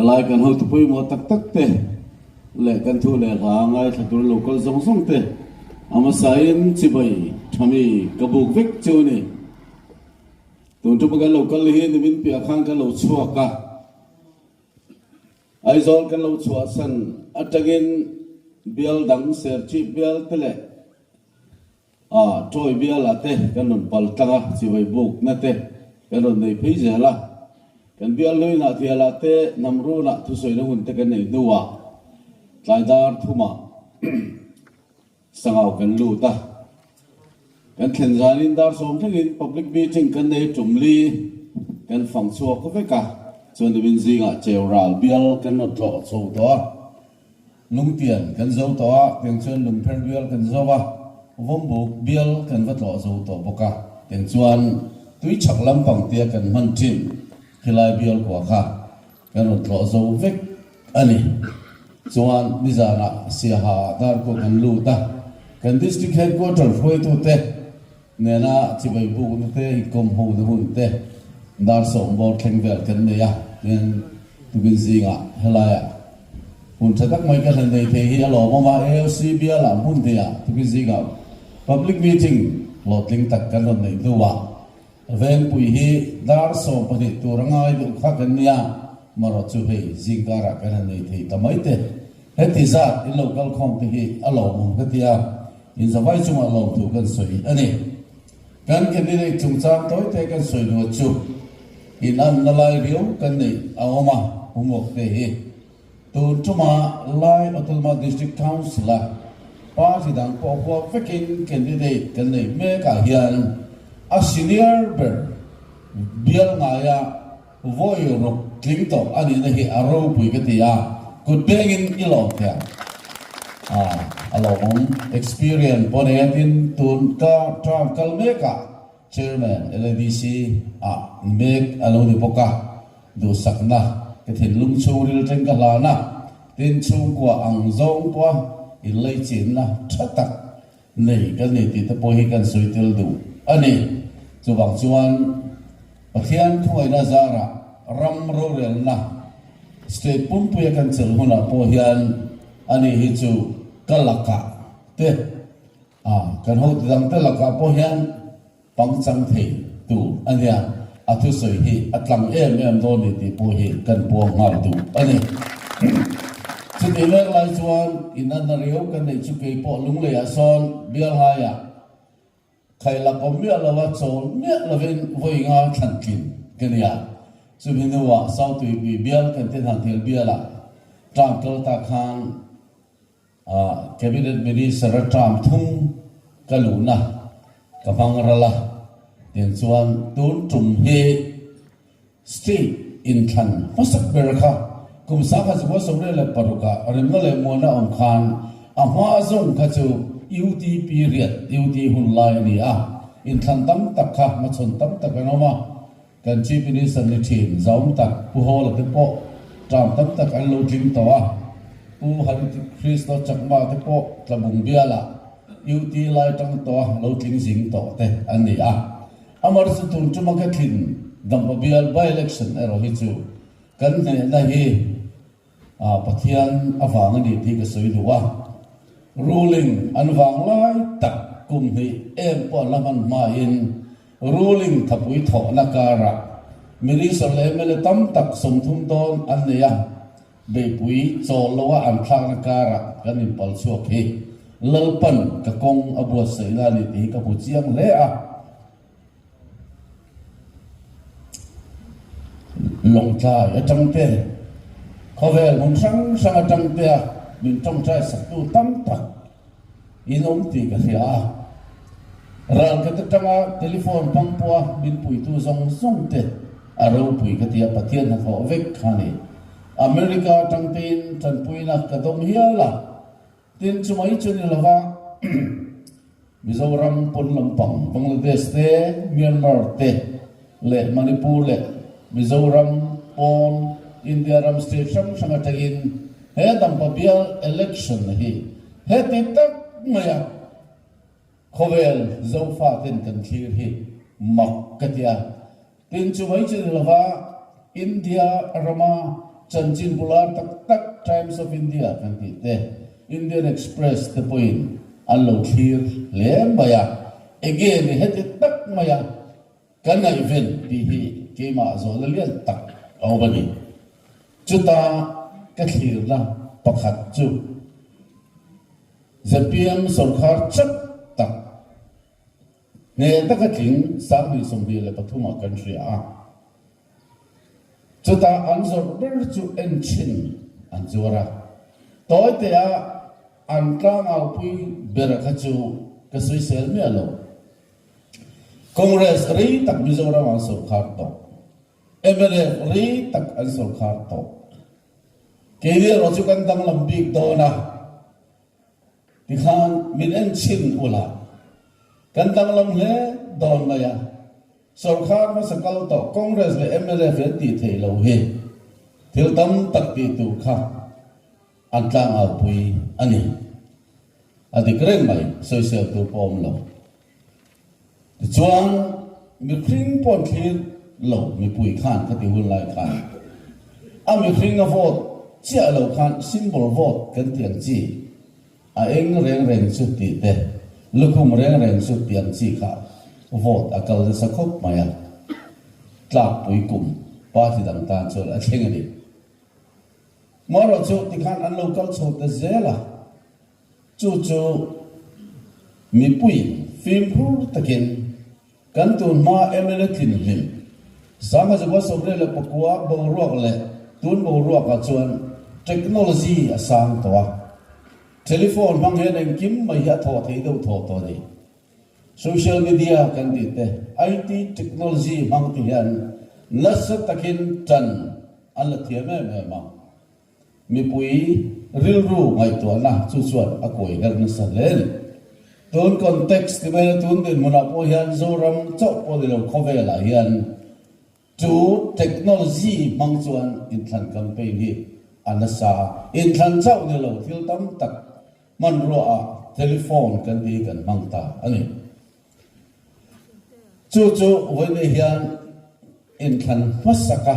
lại cần hậu tụi mua tắc tắc tê lệ cần thu lệ hàng ngay thật tụi local giống giống tê ama sain chỉ bay thami kabuk vek chu ni tụi chúng cái local hi ni bin pia khang cái lô chua ka ai zol cái lô chua san atagin bial dang ser chi bial tele trôi bial là tê cái nón pal tanga chỉ bay buk na tê cái nón này phí gì là kan bial lui na thiala te namru na thu soi na hun te kan nei duwa tlaidar thuma sangau kan lu ta kan thlen zanin dar som thengin public meeting kan nei tumli kan phang chuwa ko veka chuan de bin zinga cheural bial kan not lo so to lung tian kan zo to teng chuan lung pher bial kan zo wa vom buk bial kan va lo zo to boka teng chuan tui chak lam pang tia kan man thin khilai bial kwa kha kan lo zo vek ani chuan mizana siha dar ko kan lu ta kan district headquarter foi tu te nena chibai bu na te kom ho na hun te dar som bo thleng vel kan ne ya nen tu bin zinga helaya hun thatak mai ka han nei the hi alo ma ALC bial la hun te ya tu bin zinga public meeting lo tling tak kan nei duwa ven pui hi dar so pani turangai du kha kan nia maro chu hei zingara kan nei thei tamai te heti za in local khom te hi alo mong hetia in zawai chuma lo tu kan soi ani kan ke ni chung chang toi te kan soi no chu in an na lai riu kan nei awama humok te hi tu chuma lai Otulma district council pa si dang po po fekin candidate kan nei me ka hian a senior ber bial ngaya voi ro kling to ani na hi aro pui ka tia kut bengin ilok ya along experience ponetin tun ka tram kalmeka chairman LDC make alo ni boka do sakna ke thin lung churil teng ka lana tin chung kwa ang zong kwa in lei chin na thatak nei kan ni ti te po hi kan suitil du ani chuwang chuan pathian khoi na zara ram ro rel na state pum pu ya kan chel huna po hian ani hi chu kalaka te kan ho dang te laka po hian pang chang thei tu ania athu soi hi atlang em do ni ti po hi kan po ngal tu ani chu ti le lai chuan in an riu kan nei chu ke po lung le ya son bial ha ya khai la ko mi la wa chol mi la ven voi nga than kin kania chu bin wa sau tu bi bial kan te han thel biala tram kal ta khan cabinet minister tram thum kaluna kapang rala tin chuan tun tum he state in than pasak berkha kum sa kha so so le paruka rim le mona om khan amha zong kha chu UT period UT hun lai ni in than tam tak kha ma chon tam tak no ma kan chief minister ni thin zom tak pu ho la te po tram tam tak an lo jing to pu han Kristo chakma te po tlabung biala UT lai tang to lo jing jing to te an ni amar su tun chuma ka thin dam bial by election ero hi chu kan ne na hi pathian awang ni thi ka soi duwa ruling anwang lai tak kum hi em po laman ma in ruling thapui tho na kara miri sole mele tam tak som thum don an ne ya be pui chol lowa an thang na kara kan in pal chuak hi lalpan ka kong abu sei la ni ti ka pu chiang le long trai ở trong te có vẻ cũng sang sang ở trong te mình trong trai sắc tu tam tak in om ti ka sia ral ka ta telephone pang po bin pui tu zong zong te aro pui ka tia pathian na ho vek khani America tang tin tan pui na ka dom hiala tin chumai chuni lawa Mizoram pon lampang Bangladesh te Myanmar te le Manipur le Mizoram pon India ram state sang atagin he dam bial election hi he ti tak maya khovel zofa tin kan thir hi mak katia tin chu mai chu lawa India rama Chanchin Bular tak Times of India kan ti te Indian Express the point allo clear le maya again het tak maya kan na event ti hi ke ma zo la lian tak au bani chuta ka clear la pakhat chu zapiam sarkar chak tak ne takating sang ni sombi le pathuma country a chuta anzor ber chu enchin anzora toy te a antang au pui ber kha chu ka sui sel me alo congress ri tak mizoram an sarkar to MLA ri tak an sarkar to kedi ro chu kan dang lam big do na dikhan min enchin ula kan dang lam le don maya sarkar ma sakal to congress le MLA fe ti thei lo he thil tam tak ti tu kha antlang au pui ani adikreng mai social tu pom lo chuang mi khring pon thil lo mi pui khan ka ti hun lai khan a mi khring a vote chia lo khan symbol vote kan tiang chi a eng reng su ti te lukum reng su tiang chi kha vote a kal sa khop maya tlak pui kum pa ti dang tan chol a theng ani maro chu ti khan an local chho ta zela chu mi pui film phur takin kan tun ma MLA tin lim sanga jaba sobre le pakwa bo ruak le tun bo ruak a chuan technology asang towa telephone mang hen en kim mai ha tho thei do tho to ni social media kan ti te IT technology mang ti han nasa takin tan al thiame me ma mi pui ril ru ngai to na chu chuan a koi gar na sa len tun context ti mai tun den mona po hian zoram chau po de lo khovela hian chu technology mang chuan in than campaign hi anasa in than chau ne lo thil tam tak man ro a telephone kan ti kan mang ta ani chu when ne hian in than masaka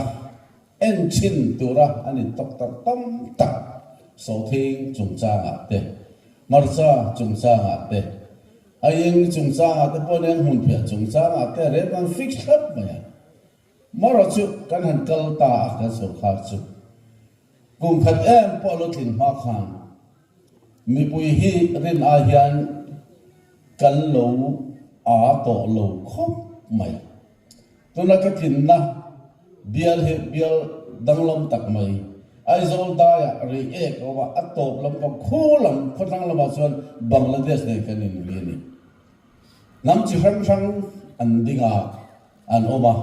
en chin tura ani tok tak tam tak so thing chung cha nga te marcha chung cha nga te ayeng chung cha nga te poneng hun phia chung cha nga te re ban fix up ma maro chu kan han kal ta ka so khar chu kum khat em po lo thin ma khan mi pui hi rin a hian kan lo a to lo khop mai tuna ka thin na bial danglom tak mai ai zol da ya ri e ko wa atop lam ko khulam khotang lam chuan Bangladesh nei kan in riani nam chi han an dinga an oma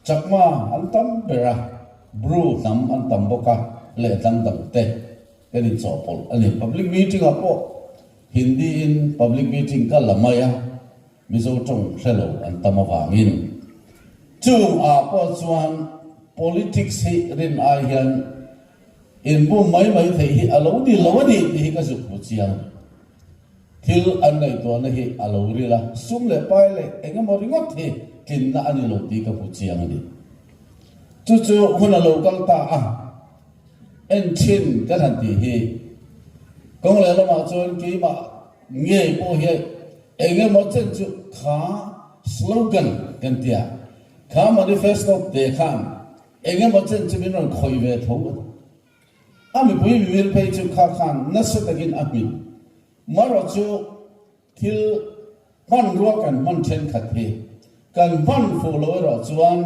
chakma an tam bera bru nam an tam boka le dang dang te kan in chopol ani public meeting apo hindi in public meeting ka lamaya mizo tong hello an tamawangin chung a po chuan politics hi rin a hian in bu mai thei hi alo di hi ka zu pu chiang thil an nei to na hi alo ri la sum le pai le enga mo ringot hi kin na ani lo ti ka pu chiang ani chu hun alo kal ta a en chin ka han ti hi kong le la ma chuan ki ma nge po hi enga mo chen chu kha slogan kan tia kha manifesto de kham engem bochen chimin ron khoi ve tho ami pui mi vil pei chu kha khan nasa takin ami maro chu thil man ro kan man chen khat he kan man fu lo ro chuan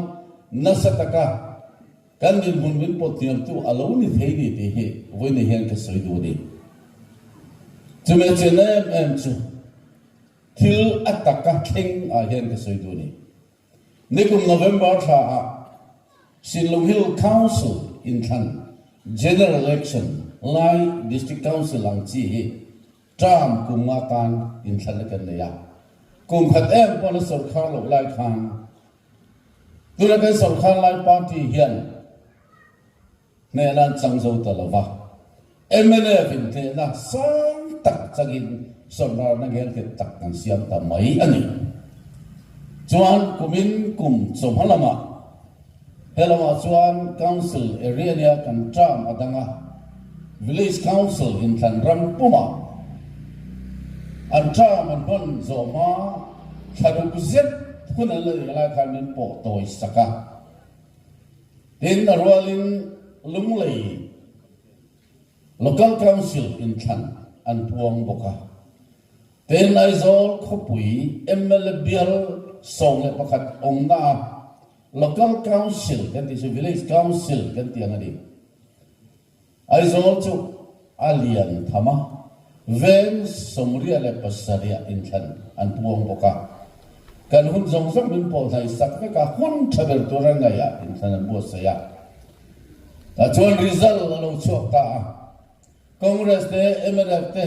nasa taka kan din mun bin po tiam tu alo ni thei ni te he voi ne hian ka soi du ni chu me chen em chu thil ataka thing a hian ka soi du ni nikum November tha Silong Hill Council in Than general election lai district council ang chi hi tram kumatan in Than kan ne ya kum khat em pon sarkar lo lai khan tuna kan sarkar lai party hian ne lan chang zo talawa MLA fin te na sang tak chagin sarkar na gel ke tak kan siam ta mai ani chuan kumin kum som halama hello ma chuan council area nia kan tram adanga village council in Thanram Puma an tram an bon zoma tharuk zet hun le la khanin po toy saka tin arwalin lunglei local council in Than an puang boka ten aizol khopui MLBL song le pakhat ongna local council kan ti village council kan ti angani aizol chu alian thama ven somria le pasaria in Than an puang boka kan hun zong zong min po thai sak ve ka hun thaber turanga ya in Than an bo saya ta chuan result lo chok ta Congress te MLF te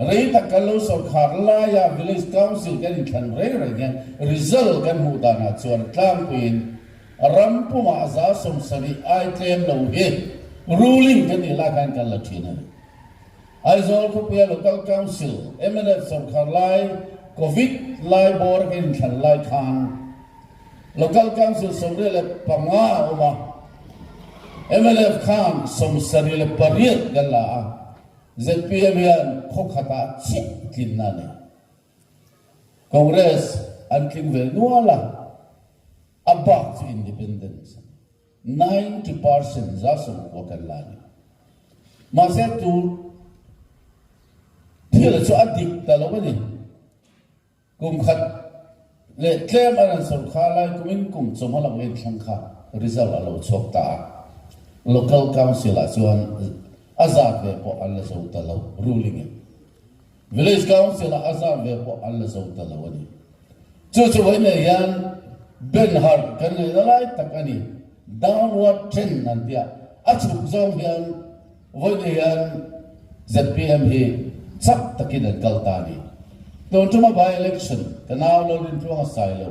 rei ta kalau sarkar la ya village council kan Than rei kan result kan hu da na chuan tlam puin rampuma za som sari ai claim lo he ruling kan ila kan la thina ai zol ko pe local council MLF sarkar lai covid lai bor kan Than lai khan local council somre le panga oma MLF Khan som sari le pariat gala ZPM yan khokhata chik kinane Congress anking vel nuala about independence 90% zasum wakalani mase tu thila chu adik talawani kum khat le tlem anan sol khalai kumin kum chomala wen thangkha result alo chokta local council chuan azat ve po alla zo talo ruling village council azat ve po alla zo talo ani chu wene yan ben har kan lai takani downward trend nan dia achuk zong yan wene yan ZPM hi chap takin kaltani don tuma by election kanaw lo din tuang sailo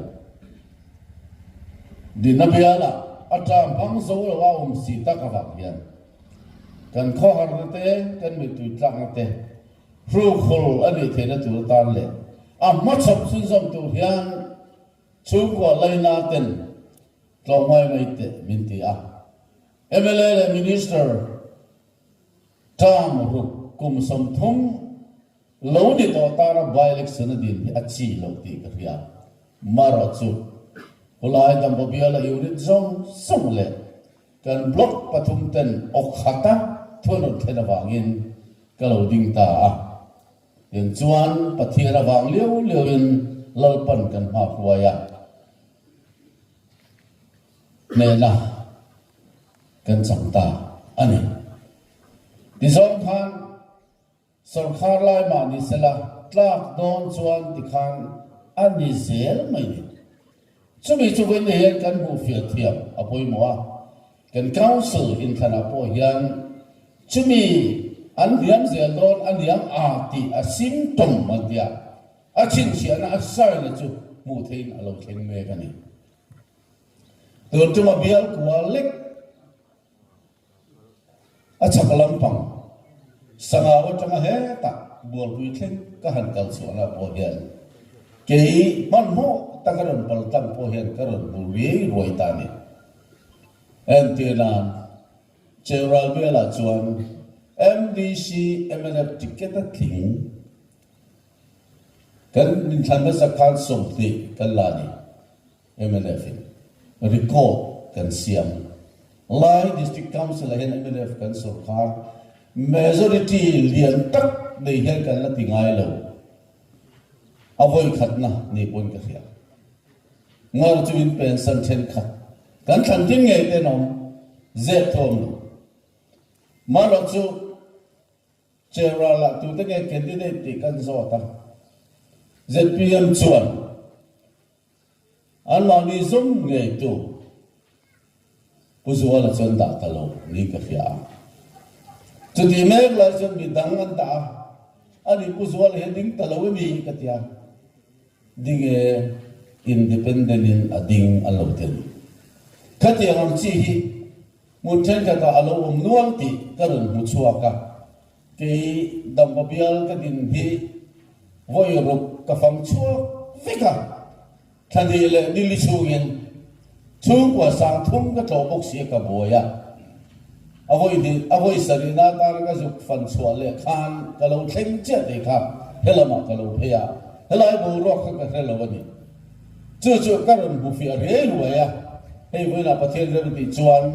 dinabiala atram phang zo lo wa si takawak yan kan kho har te kan mi tu tlang te ru khol ani the na tu tan le a ma chop sun som tu hian chu ko laina ten tlo mai mai te min ti a MLA le minister tam ru kum som thum lo ni to ta by election din a chi lo ti ka ria maro chu ulai dam bo bia la unit zong song le kan block pathum ten okhata thon thena wangin kalo ding ta a yen chuan pathira wang leu in lalpan kan ma huaya ne na kan changta ani ti zong khan sarkar lai ma ni sela tlak don chuan ti khan ani zel mai ni chumi chu wen ne kan bu fia thiam apoi moa kan council in thana po hian chumi an diam zel don an diam a ti a symptom ma dia a chin chian a sai na chu mu thein alo thleng me kani tur chuma bial kwa lek a chakalam pang sanga wa tanga he ta bol hui thleng ka han kal chuana po hian ke man ho takaron pal tam po hian karon bu ri roi ta ni en tina cheural bela chuan MDC MLF ticket a thing kan nin than sa kan som ti kan la ni MLF record kan siam lai district council hen MLF kan sarkar majority lian tak nei hian kan la tingai lo avoi khatna ni pon ka khia ngar chuin pension then khat kan than tin nge te nom ze thom ma lo chu chera la tu te nge candidate ti kan zo ta ZPM chuan an ma ni zum nge tu kuzuwa la chuan da ta lo ni ka khia chu ti mek la chuan mi dang an ta ani kuzuwa la ding ta lo mi ka tia ding independent in ading aloten khati ang chi hi muthen ka ta alo nuam ti karun mu chuaka ke dambabial ka din hi voyorok ka fam chu vika thani le nili chungin chung của sang thung cái chỗ bốc xí cái bùa ya avoid sarina ta cái dục phần xóa lệ khan cái lâu thèm chết thì khan hết là mà cái lâu thế à hết là bùa rock cái thế là vậy chưa cái人不费热路呀嘿为了把天人的转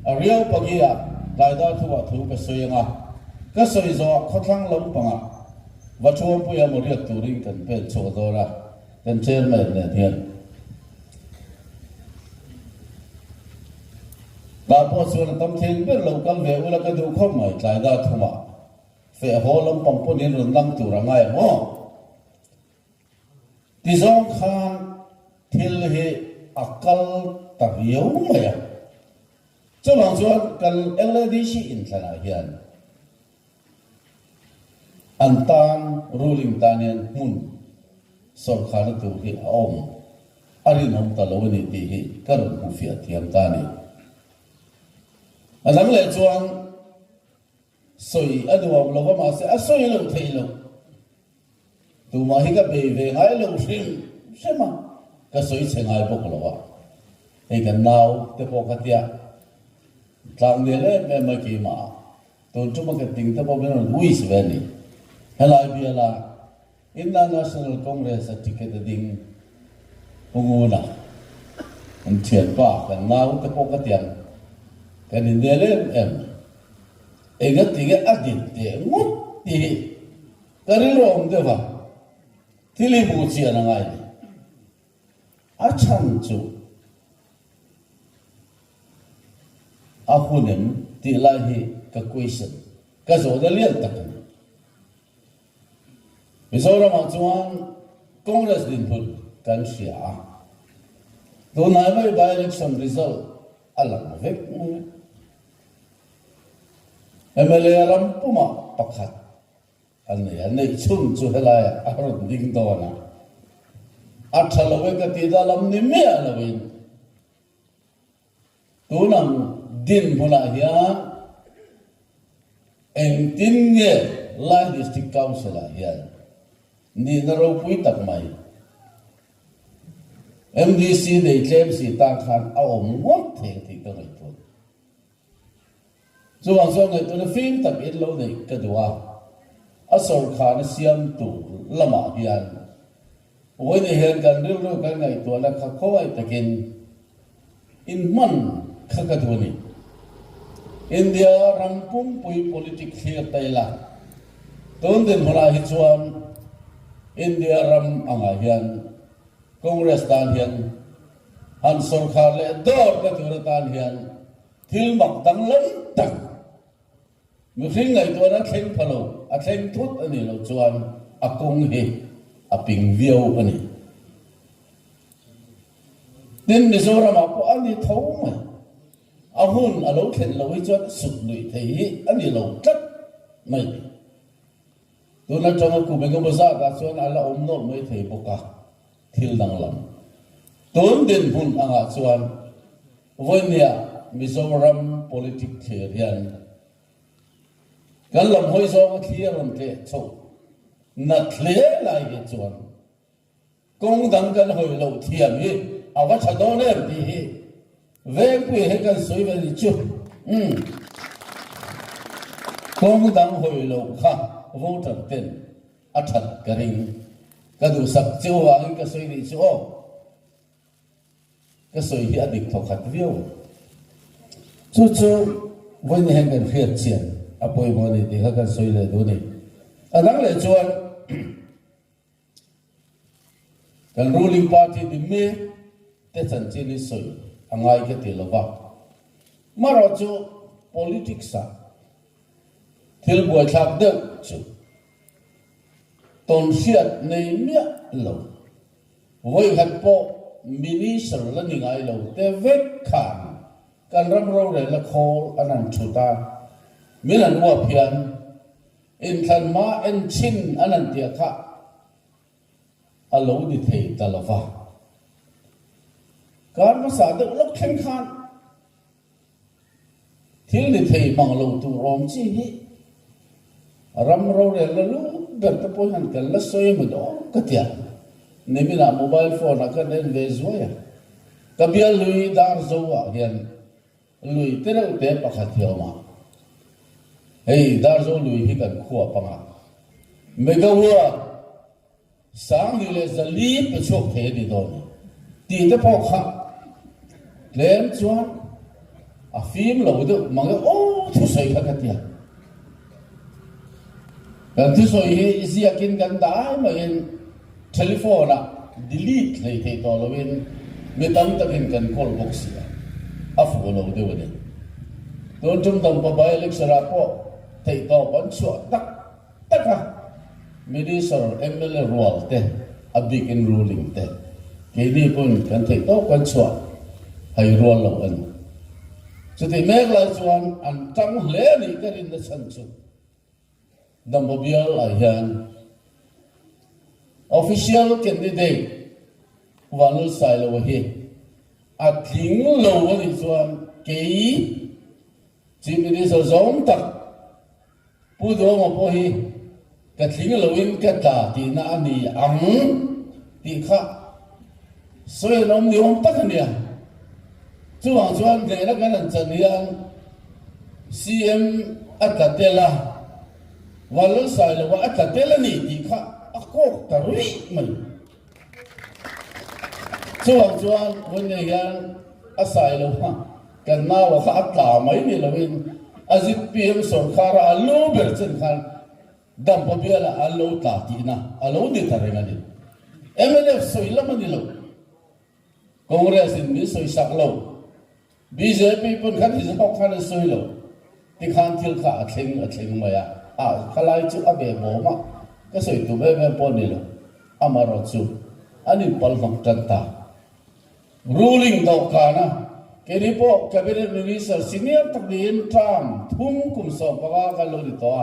real bagi ya lại đó thu vào thu cái suy nga cái suy do khó khăn lắm bằng à và chuông bây giờ một việc tụ linh cần phải chỗ đó là cần trên mền để thiền và bao giờ tâm thiên biết lâu căn về là cái điều không mày lại đó thu vào phải hồ lắm bằng bốn年đang tụ ra ngay mà thì do khan thiên hệ akal ta yếu mày à cho bằng chuan cần LDC in thana hian antan ruling tanian mun sarkar tu hi om ari nom ta lo ni ti hi karun ku fiat thiam ta ni alang le chuan soi aduam lo ma se asoi lo thei lo tu ma hi ka be ve ngai lo hring sema ka soi chengai bok lo wa ei kan nau te po ka tia tlang de le me ki ma tu chu ma ka ting ta bo ben luis veni helai bia la international congress ticket ding unguna an thian pa kan nau te po ka tiang kan in de le em e ga ti ga adit te ngut ti ka ri rom de va ti li bu chi ana ngai a chan chu a hunem ti lai hi ka question ka zo da lian tak Mizoram ang chuan Congress din phut kan sia do nai mai by election result alang vek MLA ram puma pakhat anei chum chu helaya arot ding do na athalowe ka ti da lam ni me alawin tunam din bula hian tin nge lai district council hian ni na ro pui tak mai MDC nei claim si ta khan a om ngot theng thi ka ngai tu chuang so ngai tu na film tak it lo nei ka duwa a sor khan siam tu lama hian oi nei hen kan ril ro kan ngai tu na kha khoi takin in man kha ka tu ni India rampung pui politik khir taila ton den hora hi chuan India ram anga hian Congress tan hian han sarkar le dor ka tur tan hian thil mak dang lam tak mi hring ngai tu na thleng phalo a thleng thut ani lo chuan a kong hi a ping viau ani tin Mizoram a ko ani tho mai a hun a lo thlen lo hi chuan sut lui thei hi ani lo tat mai tu na chong ku be ko baza ka chuan ala om no mai thei boka thil dang lam ton den hun anga chuan voinia Mizoram politics clear hian kan lam hoi zo ka clear ron te cho na tle lai ge chuan kong dang kan hoi lo thiam hi awa chado ne ti hi ve pu he kan soi ve ni chu kong dang hoi lo kha voter ten athat karing kadu sak chiwa ang ka soi ni chu ka soi hi adik thokhat viu chu voi ni hang kan phiat chian apoi mo ni ti ka soi le do ni adang le chuan kan ruling party di me te chan chi ni soi angai ke ti lo ba maro chu politics sa thil boi thak de chu ton siat nei mia lo voi hat po minister la ni ngai lo te vek khan kan ram ro le la khol anan chuta milan wa phian in than ma en chin anan tia kha alo di thei talava kan ma sa de lok khen khan thil di thei mang lo tu rom chi hi ram ro le la lu ber ta po han kan la soi ma do ka tia ne mi na mobile phone ka den ve zoya kabia lui dar zo wa hian lui tereu te pakhat hioma hei dar zo lui hi kan khuwa panga megawa sang ni le zali pe chok the di don ti te pok kha lem chuan a phim lo de mang o thu sei kha ka tia kan thu sei hi isia kin kan dai ma in telephone a delete le the to lo in me tam takin kan call box ya a fu lo de wani don tum dam pa bai election ra po thei to ban chu tak taka Minister MLA role te a big in ruling te ke ni pun kan thei to kan chu hay role lo an so the meg la chuan an tang hle ni ka rin na chan chu dam bo bial a hian official candidate wanul sai lo hi a thing lo ni chuan ke chief minister zong tak pu do ma po hi ka thing lo in ka ta ti na ani ang ti kha soi nom ni om tak ania chuang chuan ke na kan chan hian CM atatela wanul sai lo wa atatela ni ti kha a ko ta ri mai chuang chuan when they yan asai lo ha kan na wa kha atla mai ni lo in azit PM sarkar allo ber chen khan dam pa biala allo ta ti na allo ni ta renga ni MLF soi lam ni lo congress in mi soi sak lo BJP pun khan hi hok khan soi lo ti khan thil kha athleng ma ya a khalai chu abe bo ma ka soi tu be be pon ni lo amaro chu ani pal nok tan ta ruling do kana keripo cabinet minister senior takdin tram thum kum so paga ka lo ni to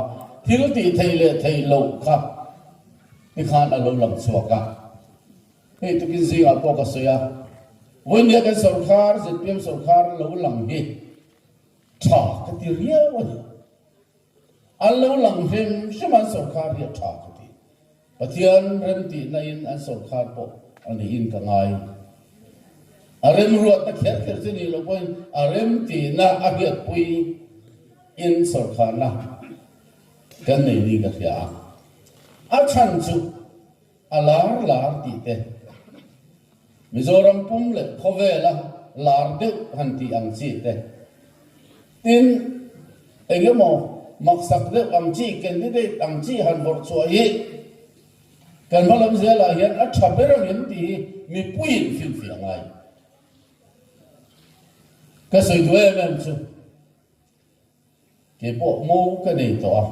thil ti theile theilo kha ni khan alo lam chuaka hei tu kin zinga po ka soya wen ya ka sarkar zpm sarkar lo lang hi tha ka ti ria wa alo lang hem shaman sarkar ya tha ka ti pathian ren ti na in an sarkar po ani in ka ngai arem ruat ta kher kher chini lo point arem ti na agiat pui in sarkar na kan nei ni ka ya a chan chu alar ti te Mizoram pum le khovela lar de han ti ang chi te tin engemo maksak de ang chi candidate ang chi han bor chua hi kan malam zela hian a thaberang hin ti mi puin fil fi angai ka soi duai mem chu ke po mo ka nei to a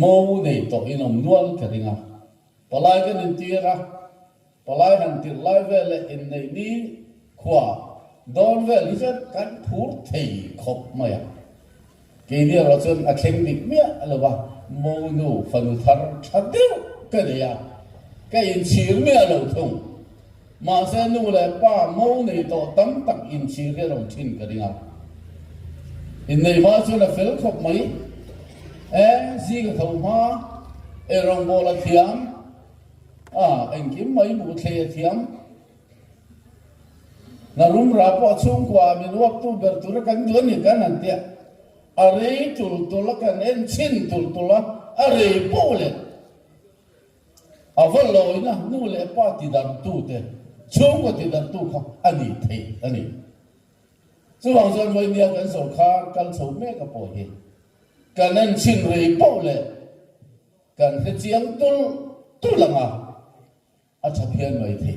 mo nei to inom nual ka ringa palai ka nin tira palai han ti lai vele in nei ni khwa don vel hi kan phur thei khop maya ke ni ro chon a thleng dik mia alwa mo nu fanu thar thadeu ka ne ya ka in chir mia lo thung ma se nu le pa mo nei to tam tak in chir re rong thin ka ringa in nei ma chu la fel khop mai zi ka thau ma e rong bola thiam anh kiếm mấy bộ thề thiam na rum ra po chung kwa min wak tu ber tu ra kan duan ni kan an tia are tul la kan en chin tul la are po le aval lo na nu le pa ti dar tu te chung ko ti dar tu kha ani thei ani chu wang zon moi nia kan so kha kan so me ka po hi kan en chin re po le kan he chiang tu la nga a chaphian mai thi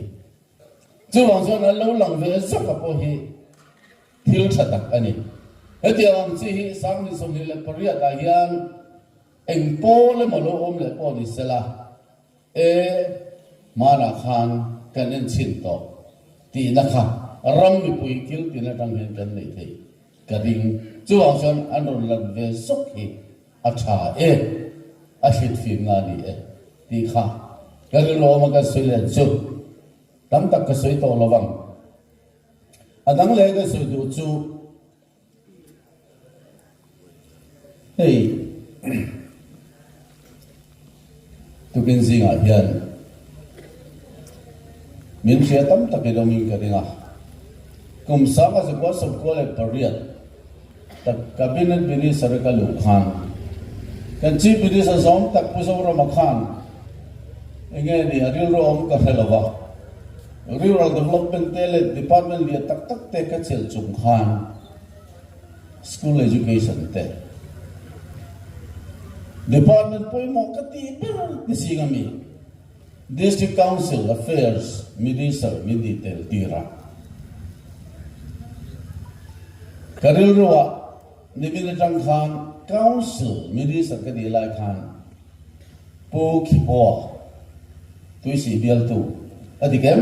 chu wang zon a lo lang ve sak ka po hi thil thatak ani hetia wang chi hi sang ni som ni le paria da hian eng po le mo lo om le po ni sela mana khan kan en chin to ti na kha ram mi pui kil ti na tang hen kan nei thei ka ding chu wang zon an ron lan ve sok hi a tha a hit fi nga ni ti kha cái lô mà cái suy lên chú tắm tắc cái suy tổ lo vang đắng lấy cái suy đủ chú hey tu kinh gì ngã hiền miễn phí tắm tắc cái đâu mình cái đi ngã kum sanga se ko sob ko le pariat tak cabinet minister ka lu khan kan chief minister zom tak puso ro makhan enge ni aril ro om ka helawa rural development tele department li tak tak te ka chel chung khan school education te department poi mo ka ti ni singami district council affairs minister meditel tira karil ruwa nibin tang khan council minister ka di lai khan po ki po tu si bial tu adikem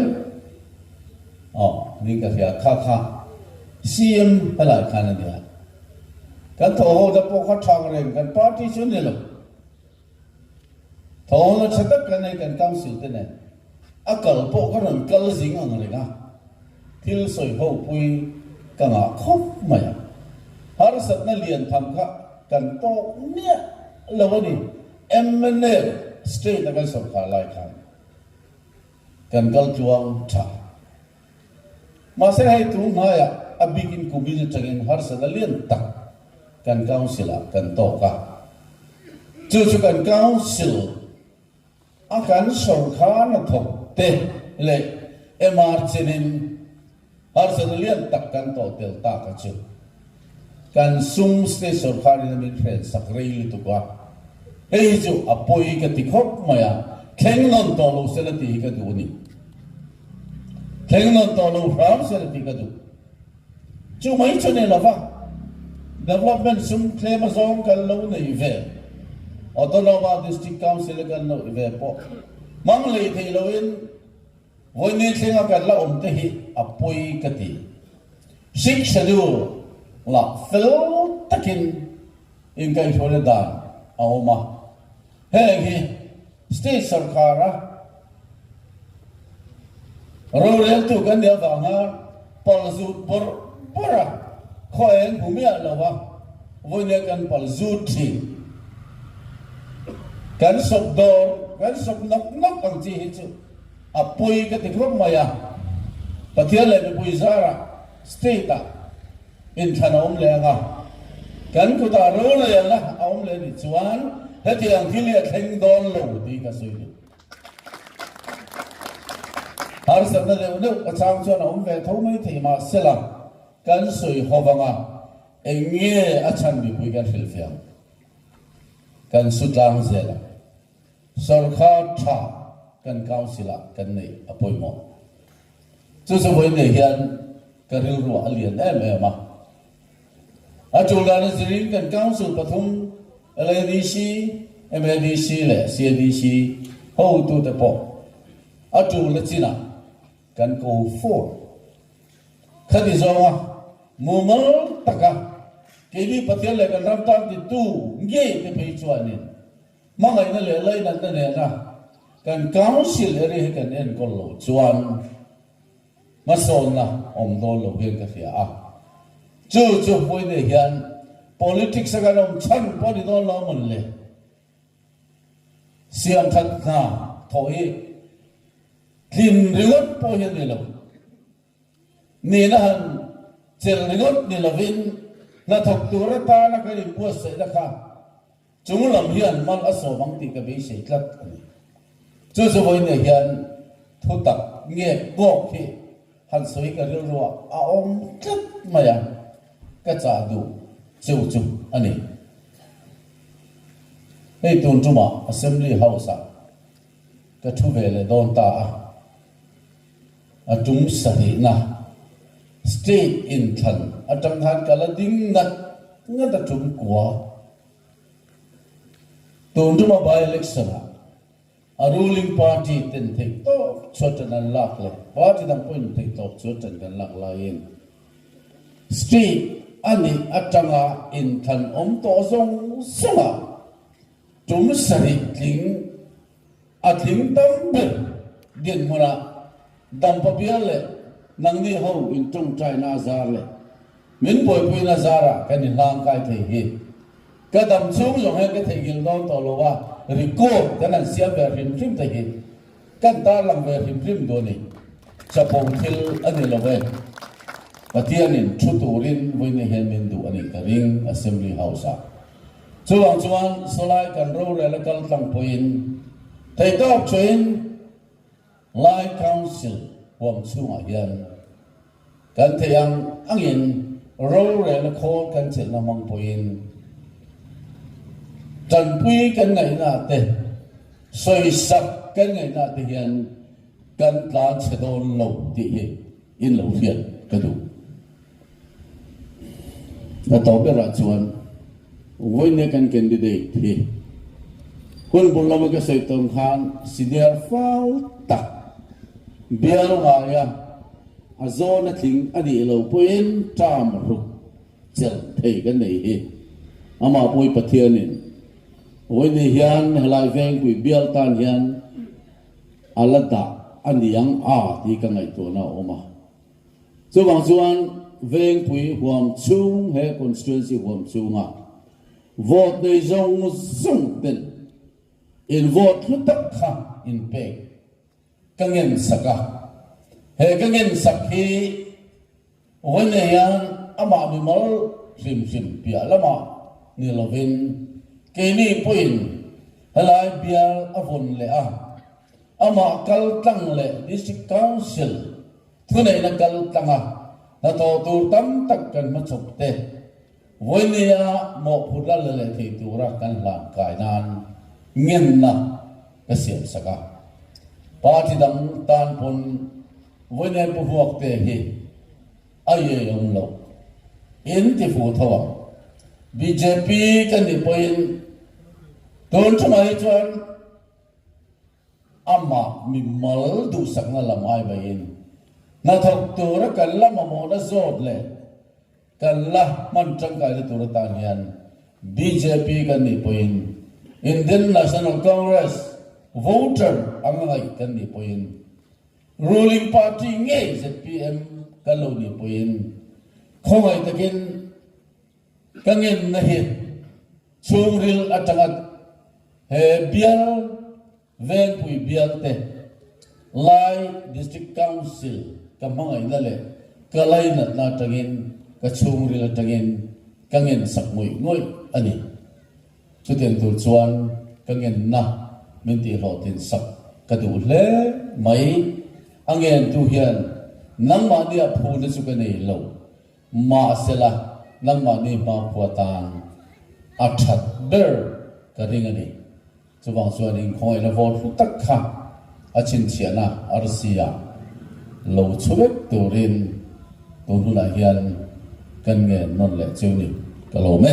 ni ka ya kha cm hala khan dia kan tho ho da po kha thang reng kan party chun ne lo tho na chatak kan nei kan council te ne akal po ka ron kal jing ang le ga thil soi ho pui ka nga khop ma ya har sat na lian tham kha kan to ne lo ni emne state na kan sarkar lai khan kan kal chuang tha ma se hai tu na ya abigin kubin changin har sat na lian tak kan council kan to ka chu kan council akan sarkar na thok te le mr chinin har sat na lian tak kan to tel ta ka chu kan sum state sarkar ni min friend sakrai tu ka ei chu apoi ka ti khop maya kheng non to lo se la ti ka du ni kheng non to lo ram se la ti ka du chu mai chu ne la va development sum claim zone kan lo nei ve autonoma district council kan lo ve po mang le thei lo in voi ne thenga kan la om te hi apoi ka ti six schedule la fel takin in kai thole dan aoma he state sarkara rural tu kan dia banga palzut para khoen bumia lawa voine kan palzut thi kan sobdor kan sob nok ang chi hi chu apoi ka ti khop maya pathian le pui zara state in thanom le nga kan ku ta ro le la om le ni chuan he ti ang thil ya theng don lo ti ka sui ni har sa na le no ka chang chuan om ve tho mai thei ma sela kan sui howanga enge achan bi pui kan fil fiam kan sutang zela sarkar tha kan council kan nei apoi mo chu chu voi ne hian karil ru alian ma Ajulana Zirin kan council pathum LADC, MADC le CADC ho tu te po. Ajul le china kan ko 4. Khadi zonga mumal taka kini pathian le kan ram tan ti tu nge te phei chuanin. Mangai na le lai na ne na kan council ere kan en ko lo chuan mason na om do lo gen ka fia a. Chu voi ne hian politics ka nom chan po ni don lo mon le siam that na thoi thin rigot po hian ni lo ni na han chel rigot ni lovin na thok tu ra ta na ka ni pu se da kha chung lam hian mal aso bang ti ka be se tlat ani chu voi ne hian thu tak nge gok hi han soi ka ro ro a om tlat maya ka cha du chu ani ei tun tuma assembly house ka thu ve le don ta a tum sari na state in than a tang han ka la ding na nga da tum kwa tun tuma by election a ruling party ten thei to chotan an lak le party dang point thei to chotan kan lak la in state ani atanga in than om to zong sunga tum sari tling a tling tam be din mura dam papial le nang ni ho in tung chai na zar le min boy pui na zara kan in lang kai thei hi ka dam chung zong he ka thei gil don to lo wa record kan an siam be rim rim thei hi kan ta lang be rim rim do ni chapong thil ani lo ve Patianin chuturin voine helmen du ani karing assembly house chuang chuan solai kan ro relakal tlang poin thei top choin lai council wam chunga hian kan theyang angin ro relakol kan chel na mang poin trần quy kan ngai na te soi sak kan ngai na te hian kan tlan chedol lo ti hi in lo hian ka du na to be ra chuan voine kan candidate hi hun bulama ka sei tom khan senior fal tak bial nga ya azona thing ani lo poin tam ru chel thei kan nei hi ama poi pathianin voine hian helai veng pui bial tan hian alada aniang a ti ka ngai to na oma chuwang chuan veng pui huam chung he constituency huam chunga vote nei zong zong ten in vote lu tak kha in pe kangen saka he kangen sakhi voine hian ama mi mal sim sim pia lama ni lovin kini puin helai bial avon le a ama kal tang le district council thunei na kal tanga na to tur tam tak kan ma chop te voinia mo phudal le thei tura kan lam kai nan ngem na ka siam saka party dam tan pon voinia pu huak te hi aye yong lo in ti fu thawa BJP kan ni poin don chumai chuan ama mi mal du sak na lamai bain na thok tura kan lama mo na zot le kan la man chang kai le tura tan hian BJP kan ni poin Indian National Congress voter angai kan ni poin ruling party nge ZPM kan lo ni poin khongai takin kangen na hi chungril atangat he bial ven pui bial te lai district council kamangai na le kalai na tagin ka chungril atagin kangen sakmui ngoi ani chuten tur chuan kangen na minti rotin sak kadu le mai angen tu hian nangma dia phu na chu kanei lo ma sela nangma ni ma puatan athat ber ka ringani chuwang chuan in khoi la vote tak kha achin chiana arsia lo chubek turin tunula hian kan nge non le chuni ka lo me